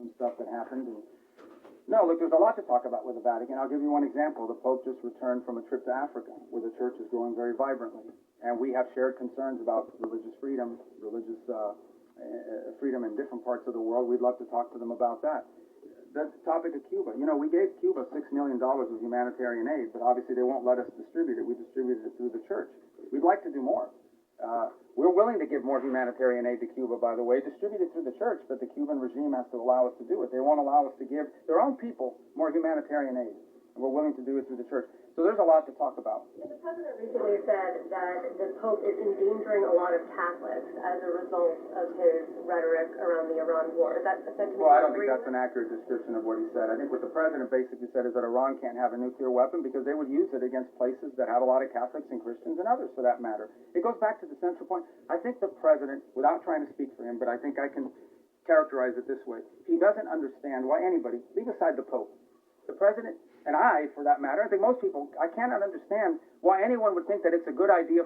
some stuff that happened. And, no, look, there's a lot to talk about with the Vatican. I'll give you one example. The Pope just returned from a trip to Africa, where the church is growing very vibrantly. And we have shared concerns about religious freedom, freedom in different parts of the world. We'd love to talk to them about that. The topic of Cuba. You know, we gave Cuba $6 million of humanitarian aid, but obviously they won't let us distribute it. We distributed it through the church. We'd like to do more. We're willing to give more humanitarian aid to Cuba, by the way, distributed through the church, but the Cuban regime has to allow us to do it. They won't allow us to give their own people more humanitarian aid, and we're willing to do it through the church. So there's a lot to talk about. The president recently said that the Pope is endangering a lot of Catholics as a result of his rhetoric around the Iran war. Is that a sentiment? Well, I don't think that's an accurate description of what he said. I think what the president basically said is that Iran can't have a nuclear weapon because they would use it against places that have a lot of Catholics and Christians and others, for that matter. It goes back to the central point. I think the president, without trying to speak for him, but I think I can characterize it this way. He doesn't understand why anybody, leave aside the Pope, the president, and I, for that matter, I think most people, I cannot understand why anyone would think that it's a good idea